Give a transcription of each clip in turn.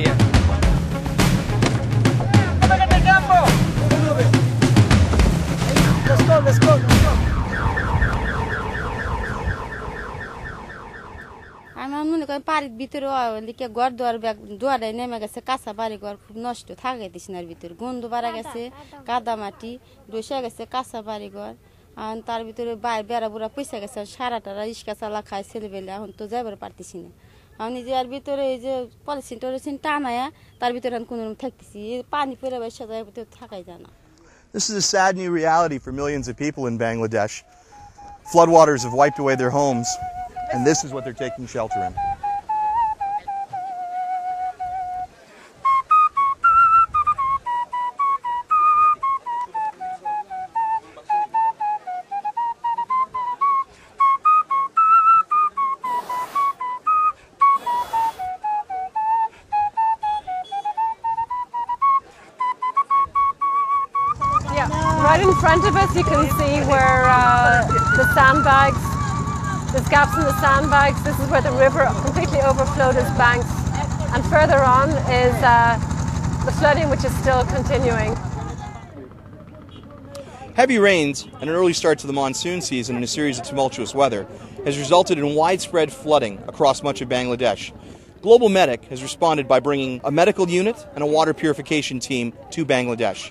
Sverige. Let's go. আমার মনে করেন বাড়ির ভিতরে লিখে ঘর দুয়ারে নেমে গেছে, কাঁচা বাড়ি ঘর খুব নষ্ট থাকে দিশনার ভিতরে, গন্ধ বাড়া গেছে, কাদা মাটি বসে গেছে, কাঁচা বাড়ি ঘর। আর তার ভিতরে বেড়া বুড়া পয়সা গেছে, সারা টারা রিক্সা চালা খায় ছেলেবেলে, এখন তো যাবার পারতেছি না। আমি যে আর ভিতরে এই যে পলিথিন টলিথিন টানায়া তার ভিতরে আমি কোনো থাকতেছি, পানি পরে বসে যায়, ভিতরে থাকাই যায় না। This is a sad new reality for millions of people in Bangladesh. Floodwaters have wiped away their homes, and this is what they're taking shelter in. Right in front of us you can see where the sandbags, there's gaps in the sandbags. This is where the river completely overflowed its banks. And further on is the flooding, which is still continuing. Heavy rains and an early start to the monsoon season and a series of tumultuous weather has resulted in widespread flooding across much of Bangladesh. GlobalMedic's has responded by bringing a medical unit and a water purification team to Bangladesh.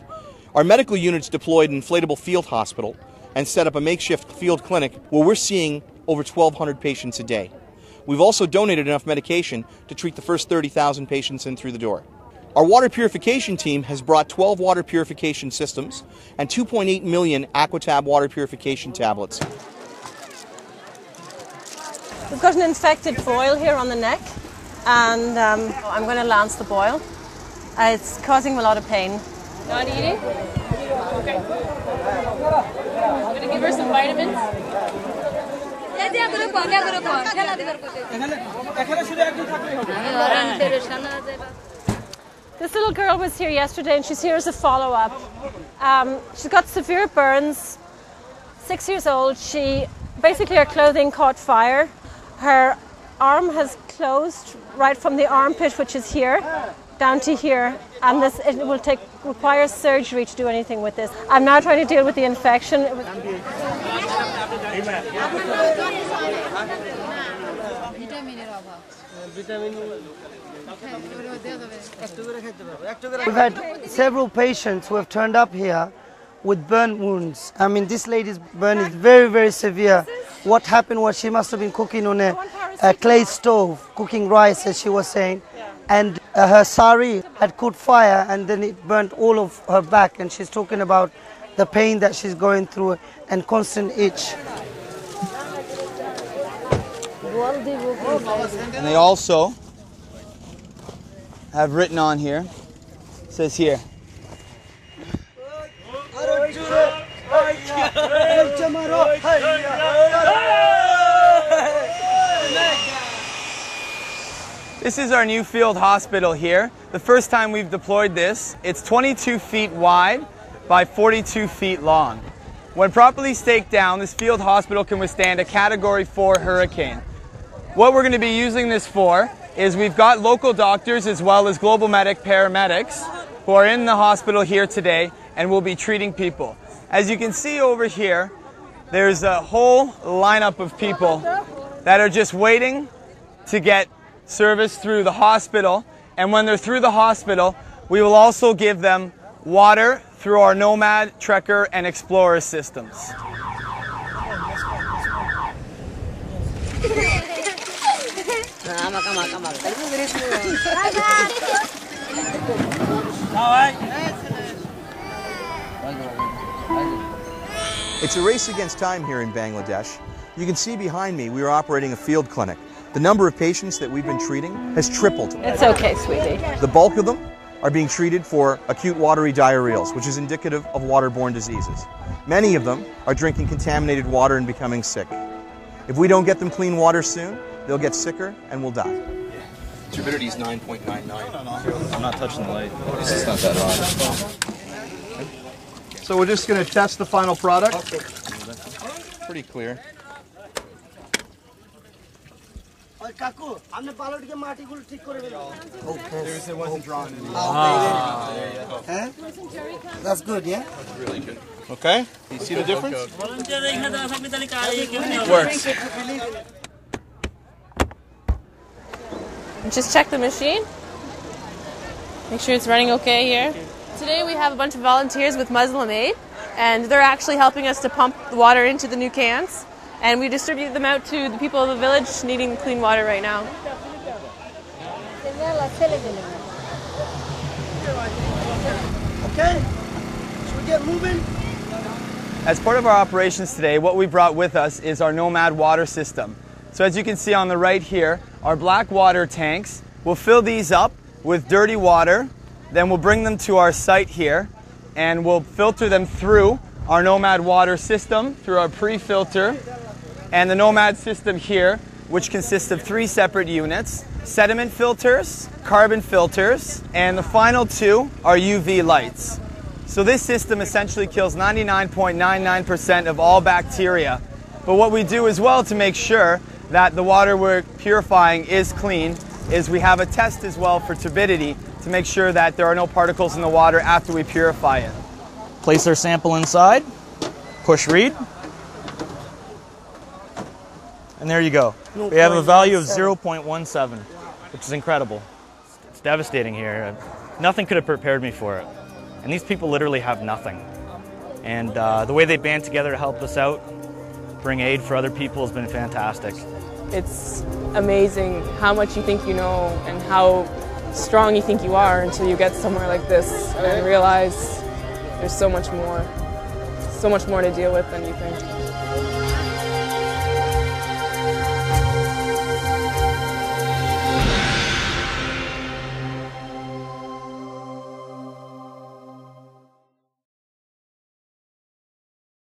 Our medical units deployed an inflatable field hospital and set up a makeshift field clinic where we're seeing over 1,200 patients a day. We've also donated enough medication to treat the first 30,000 patients in through the door. Our water purification team has brought 12 water purification systems and 2.8 million Aquatab water purification tablets. We've got an infected boil here on the neck, and I'm going to lance the boil. It's causing a lot of pain. Not eating? Okay. I'm going to give her some vitamins. This little girl was here yesterday and she's here as a follow-up. She's got severe burns, 6 years old. Basically her clothing caught fire. Her arm has closed right from the armpit, which is here, down to here, and it will require surgery to do anything with this. I'm now trying to deal with the infection. We've had several patients who have turned up here with burn wounds. I mean, this lady's burn is very, very severe. What happened was she must have been cooking on a clay stove, cooking rice, as she was saying. And her sari had caught fire and then it burnt all of her back, and she's talking about the pain that she's going through and constant itch. And they also have written on here, it says here, this is our new field hospital here. The first time we've deployed this, it's 22 feet wide by 42 feet long. When properly staked down, this field hospital can withstand a Category 4 hurricane. What we're going to be using this for is we've got local doctors as well as GlobalMedic's paramedics who are in the hospital here today and will be treating people. As you can see over here, there's a whole lineup of people that are just waiting to get service through the hospital, and when they're through the hospital, we will also give them water through our Nomad, Trekker, and Explorer systems. It's a race against time here in Bangladesh. You can see behind me we are operating a field clinic. The number of patients that we've been treating has tripled. It's okay, sweetie. The bulk of them are being treated for acute watery diarrheals, which is indicative of waterborne diseases. Many of them are drinking contaminated water and becoming sick. If we don't get them clean water soon, they'll get sicker and will die. Turbidity is 9.99. I'm not touching the light. It's not that hot. So we're just going to test the final product. Pretty clear. কাকু আপনি বালুটিকে মাটিগুলো ঠিক করে দিলেন It wasn't drawn in. হ্যাঁ That's good, yeah? Okay? You see the difference? Works. Just check the machine. Make sure it's running okay here. Today we have a bunch of volunteers with Muslim Aid, and they're actually helping us to pump the water into the new cans, and we distribute them out to the people of the village needing clean water right now. Okay? Should we get moving? As part of our operations today, what we brought with us is our Nomad water system. So as you can see on the right here, our black water tanks, we'll fill these up with dirty water, then we'll bring them to our site here, and we'll filter them through our Nomad water system, through our pre-filter, and the Nomad system here, which consists of 3 separate units, sediment filters, carbon filters, and the final 2 are UV lights. So this system essentially kills 99.99% of all bacteria. But what we do as well to make sure that the water we're purifying is clean is we have a test as well for turbidity to make sure that there are no particles in the water after we purify it. Place our sample inside, push read, and there you go. We have a value of 0.17, which is incredible. It's devastating here. Nothing could have prepared me for it. And these people literally have nothing. And the way they band together to help us out, bring aid for other people has been fantastic. It's amazing how much you think you know and how strong you think you are until you get somewhere like this and realize there's so much more to deal with than you think.